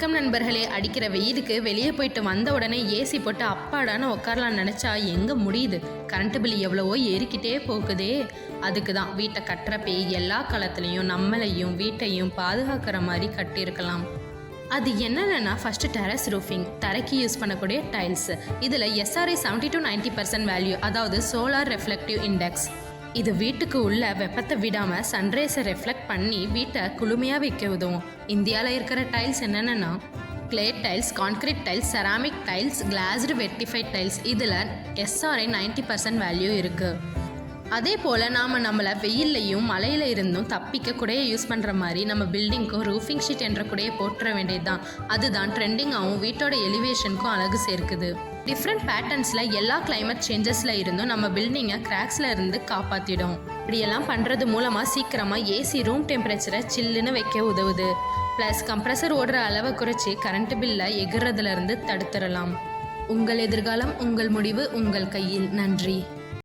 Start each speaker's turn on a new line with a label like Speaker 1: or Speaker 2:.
Speaker 1: வணக்கம் நண்பர்களே. அடிக்கிற வெயிலுக்கு வெளியே போயிட்டு வந்த உடனே ஏசி போட்டு அப்பாடான்னு உட்காரலான்னு நினச்சா எங்கே முடியுது? கரண்ட் பில் எவ்வளவோ ஏறிக்கிட்டே போகுதே. அதுக்கு தான் வீட்டை கட்டுறப்பே எல்லா காலத்துலேயும் நம்மளையும் வீட்டையும் பாதுகாக்கிற மாதிரி கட்டியிருக்கலாம். அது என்னென்னா, ஃபஸ்ட்டு டெரஸ் ரூஃபிங், தரைக்கு யூஸ் பண்ணக்கூடிய டைல்ஸ். இதில் SRI 70 to 90% வேல்யூ, அதாவது சோலார் ரெஃப்ளெக்டிவ் இண்டெக்ஸ். இது வீட்டுக்கு உள்ள வெப்பத்தை விடாமல் சன்ரைஸை ரெஃப்ளெக்ட் பண்ணி வீட்டை குளுமையாக வைக்க உதவும். இந்தியாவில் இருக்கிற டைல்ஸ் என்னென்னா clay tiles, concrete tiles, ceramic tiles, glazed vitrified tiles. இதில் SRI 90% வேல்யூ இருக்குது. அதே போல் நாம் நம்மளை வெயில்லையும் மழையில் இருந்தும் தப்பிக்க குடையை யூஸ் பண்ணுற மாதிரி நம்ம பில்டிங்க்கும் ரூஃபிங் ஷீட் என்ற குடையை போட்டுற வேண்டியது தான். அதுதான் ட்ரெண்டிங்காகவும் வீட்டோட எலிவேஷனுக்கும் அழகு சேர்க்குது. டிஃப்ரெண்ட் பேட்டர்ன்ஸில் எல்லா கிளைமேட் சேஞ்சஸில் இருந்தும் நம்ம பில்டிங்கை கிராக்ஸில் இருந்து காப்பாற்றிடும். இப்படியெல்லாம் பண்ணுறது மூலமாக சீக்கிரமாக ஏசி ரூம் டெம்பரேச்சரை சில்லுன்னு வைக்க உதவுது. ப்ளஸ் கம்ப்ரஸர் ஓடுற அளவை குறைச்சி கரண்ட் பில்லை எகிறதுலேருந்து தடுத்துடலாம். உங்கள் எதிர்காலம் உங்கள் முடிவு உங்கள் கையில். நன்றி.